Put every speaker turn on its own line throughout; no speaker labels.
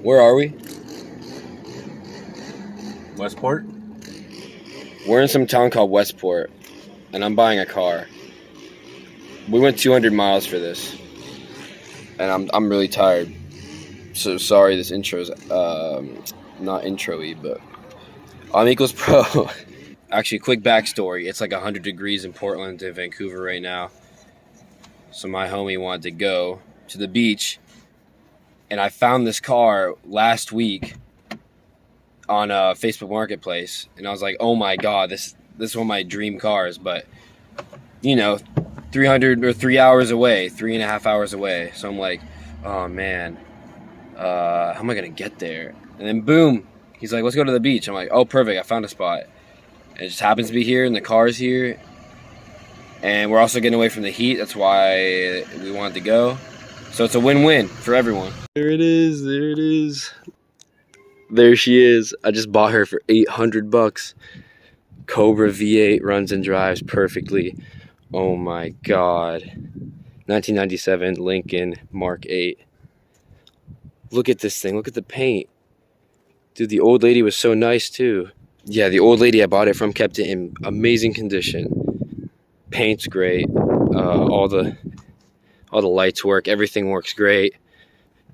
Where are we?
Westport?
We're in some town called Westport, and I'm buying a car. We went 200 miles for this, and I'm really tired. So sorry, this intro's not intro-y, but I'm Equals Pro. Actually, quick backstory. It's like 100 degrees in Portland and Vancouver right now. So my homie wanted to go to the beach, and I found this car last week on Facebook Marketplace, and I was like, oh my god, this is one of my dream cars. But you know, 3 hours away, 3.5 hours away. So I'm like, oh man, how am I gonna get there? And then boom, he's like, let's go to the beach. I'm like, oh perfect, I found a spot. And it just happens to be here, and the car's here, and we're also getting away from the heat. That's why we wanted to go. So it's a win-win for everyone. There it is. There it is. There she is. I just bought her for $800. Cobra V8 runs and drives perfectly. Oh my god. 1997 Lincoln Mark 8. Look at this thing. Look at the paint. Dude, the old lady was so nice too. Yeah, the old lady I bought it from kept it in amazing condition. Paint's great. All the lights work. Everything works great.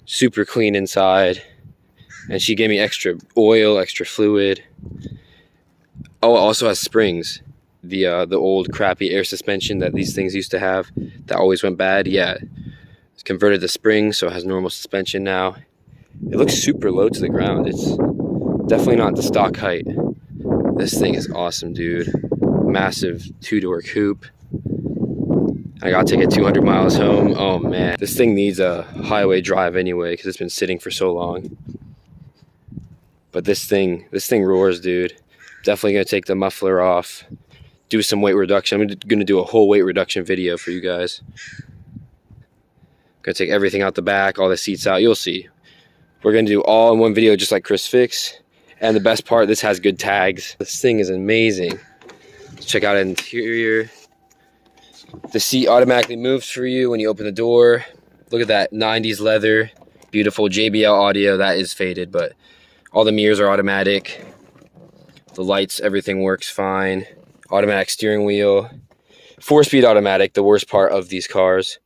Super clean inside. And she gave me extra oil, extra fluid. Oh, it also has springs. The old crappy air suspension that these things used to have that always went bad. Yeah, it's converted to springs, so it has normal suspension now. It looks super low to the ground. It's definitely not the stock height. This thing is awesome, dude. Massive 2-door coupe. I gotta take it 200 miles home. Oh man, this thing needs a highway drive anyway because it's been sitting for so long. But this thing roars, dude. Definitely gonna take the muffler off, do some weight reduction. I'm gonna do a whole weight reduction video for you guys. Gonna take everything out the back, all the seats out. You'll see. We're gonna do all in one video, just like Chris Fix. And the best part, this has good tags. This thing is amazing. Let's check out the interior. The seat automatically moves for you when you open the door. Look at that 90s leather. Beautiful JBL audio. That is faded, but all the mirrors are automatic. The lights, everything works fine. Automatic steering wheel. 4-speed automatic, the worst part of these cars,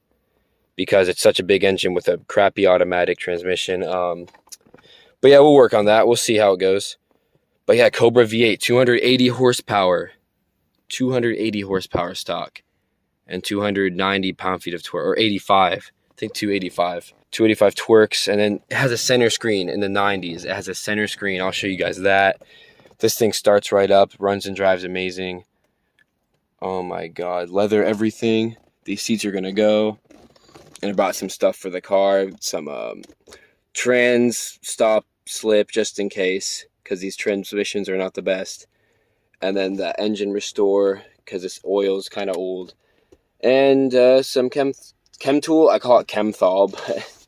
because it's such a big engine with a crappy automatic transmission. But yeah, we'll work on that. We'll see how it goes. But yeah, Cobra V8, 280 horsepower. 280 horsepower stock. And 290 pound-feet of torque, or 85. I think 285. 285 twerks, and then it has a center screen in the 90s. It has a center screen. I'll show you guys that. This thing starts right up, runs and drives amazing. Oh my god, leather everything. These seats are gonna go. And I bought some stuff for the car, some trans stop slip just in case, because these transmissions are not the best. And then the engine restore, because this oil is kind of old. And some chem tool. I call it Chemthol, but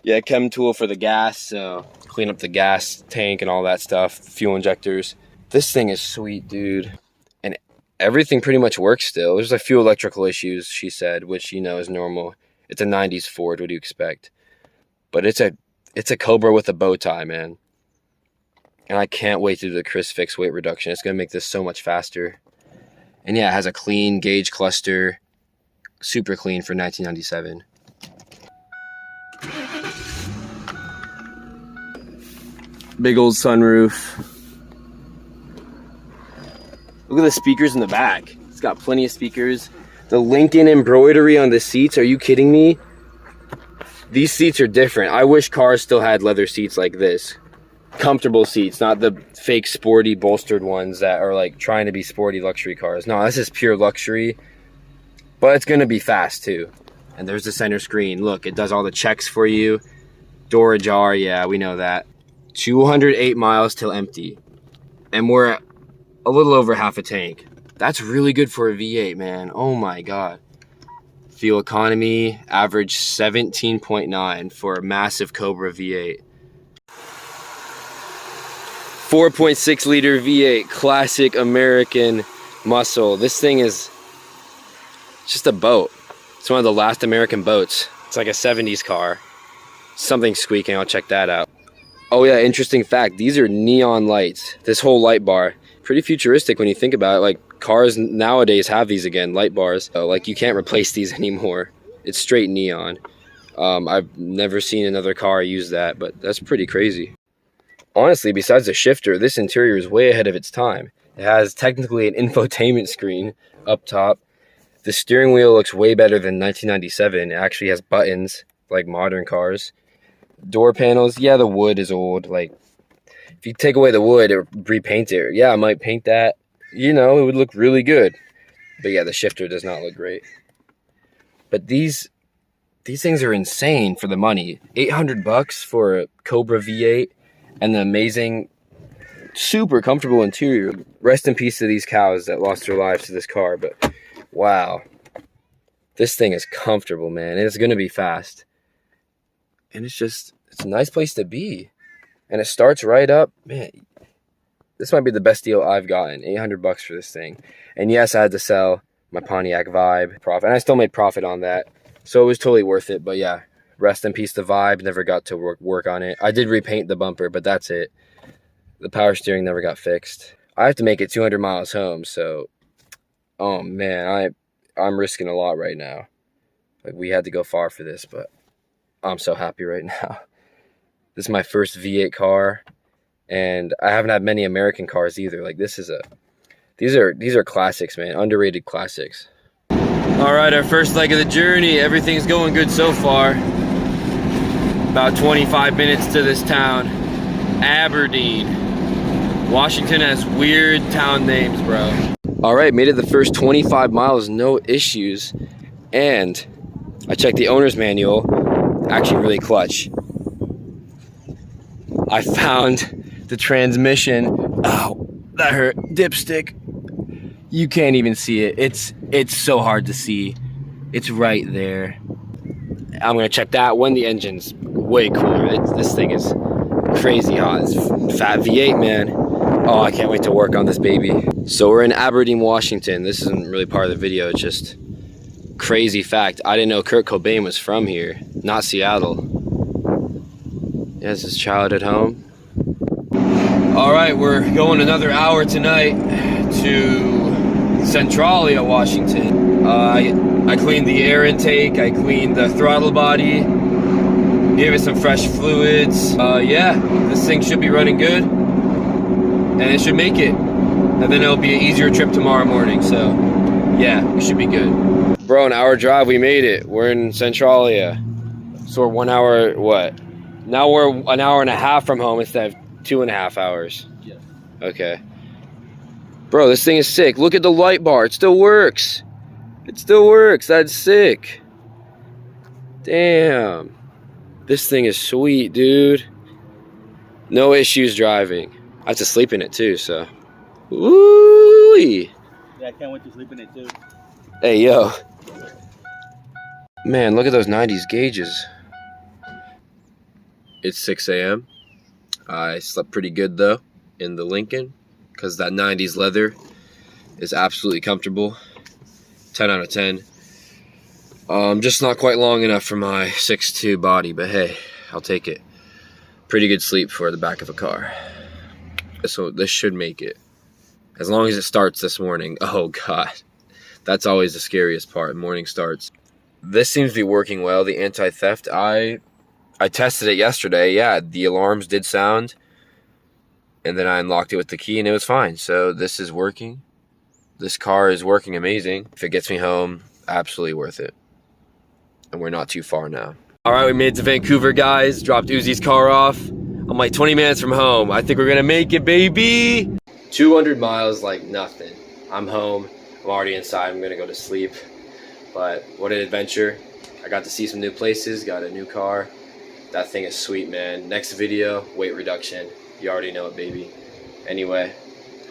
yeah, chem tool for the gas. So clean up the gas tank and all that stuff. Fuel injectors. This thing is sweet, dude. And everything pretty much works still. There's a few electrical issues, she said, which, you know, is normal. It's a 90s Ford. What do you expect? But it's a Cobra with a bow tie, man. And I can't wait to do the Chris Fix weight reduction. It's going to make this so much faster. And yeah, it has a clean gauge cluster. Super clean for 1997. Big old sunroof. Look at the speakers in the back. It's got plenty of speakers. The Lincoln embroidery on the seats. Are you kidding me? These seats are different. I wish cars still had leather seats like this. Comfortable seats, not the fake sporty bolstered ones that are like trying to be sporty luxury cars. No, this is pure luxury, but it's gonna be fast too. And there's the center screen. Look, it does all the checks for you. Door ajar, yeah, we know that. 208 miles till empty, and we're at a little over half a tank. That's really good for a V8, man. Oh my god. Fuel economy, average 17.9 for a massive Cobra V8. 4.6 liter V8, classic American muscle. This thing is just a boat. It's one of the last American boats. It's like a 70s car. something squeaking. I'll check that out. Oh yeah, interesting fact. These are neon lights. This whole light bar. Pretty futuristic when you think about it. Like cars nowadays have these again, light bars. So, like you can't replace these anymore. It's straight neon. I've never seen another car use that, but that's pretty crazy. Honestly, besides the shifter, this interior is way ahead of its time. It has technically an infotainment screen up top. The steering wheel looks way better than 1997. It actually has buttons like modern cars. Door panels, yeah, the wood is old. Like, if you take away the wood or repaint it, yeah, I might paint that. You know, it would look really good. But yeah, the shifter does not look great. But these things are insane for the money. $800 for a Cobra V8 and the amazing, super comfortable interior. Rest in peace to these cows that lost their lives to this car, but wow. This thing is comfortable, man. It's going to be fast. And it's a nice place to be. And it starts right up. Man, this might be the best deal I've gotten. $800 for this thing. And yes, I had to sell my Pontiac Vibe profit. And I still made profit on that. So it was totally worth it. But yeah, rest in peace the Vibe. Never got to work on it. I did repaint the bumper, but that's it. The power steering never got fixed. I have to make it 200 miles home. So, oh man, I'm risking a lot right now. Like, we had to go far for this, but I'm so happy right now. This is my first V8 car, and I haven't had many American cars either. Like, these are classics, man. Underrated classics. All right, our first leg of the journey. Everything's going good so far. About 25 minutes to this town, Aberdeen. Washington has weird town names, bro. All right, made it the first 25 miles, no issues. And I checked the owner's manual, actually really clutch. I found the transmission. Ow, that hurt. Dipstick. You can't even see it. It's so hard to see. It's right there. I'm gonna check that when the engine's way cooler. This thing is crazy hot. It's fat V8, man. Oh, I can't wait to work on this baby. So we're in Aberdeen, Washington. This isn't really part of the video, it's just crazy fact. I didn't know Kurt Cobain was from here, not Seattle. He has his child at home. All right, we're going another hour tonight to Centralia, Washington. I cleaned the air intake, I cleaned the throttle body, gave it some fresh fluids. Yeah, this thing should be running good. And it should make it. And then it'll be an easier trip tomorrow morning. So, yeah, we should be good. Bro, an hour drive, we made it. We're in Centralia. So we're 1 hour, what? Now we're an hour and a half from home instead of 2.5 hours. Yeah. Okay. Bro, this thing is sick. Look at the light bar. It still works. It still works. That's sick. Damn. This thing is sweet, dude. No issues driving. I have to sleep in it too, so. Woo-wee.
Yeah, I can't wait to sleep in it too.
Hey, yo. Man, look at those 90s gauges. It's 6 a.m. I slept pretty good though in the Lincoln because that 90s leather is absolutely comfortable. 10 out of 10. Just not quite long enough for my 6'2" body, but hey, I'll take it. Pretty good sleep for the back of a car. So this should make it. As long as it starts this morning. Oh God. That's always the scariest part. Morning starts. This seems to be working well. The anti-theft. I tested it yesterday. Yeah, the alarms did sound. And then I unlocked it with the key and it was fine. So this is working. This car is working amazing. If it gets me home, absolutely worth it. And we're not too far now. All right, we made it to Vancouver, guys. Dropped Uzi's car off. I'm like 20 minutes from home. I think we're gonna make it, baby. 200 miles like nothing. I'm home. I'm already inside. I'm gonna go to sleep. But what an adventure. I got to see some new places, got a new car. That thing is sweet, man. Next video, weight reduction. You already know it, baby. Anyway,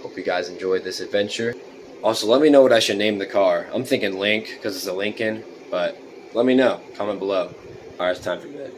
hope you guys enjoyed this adventure. Also, let me know what I should name the car. I'm thinking Link, because it's a Lincoln, but let me know. Comment below. All right, it's time for bed.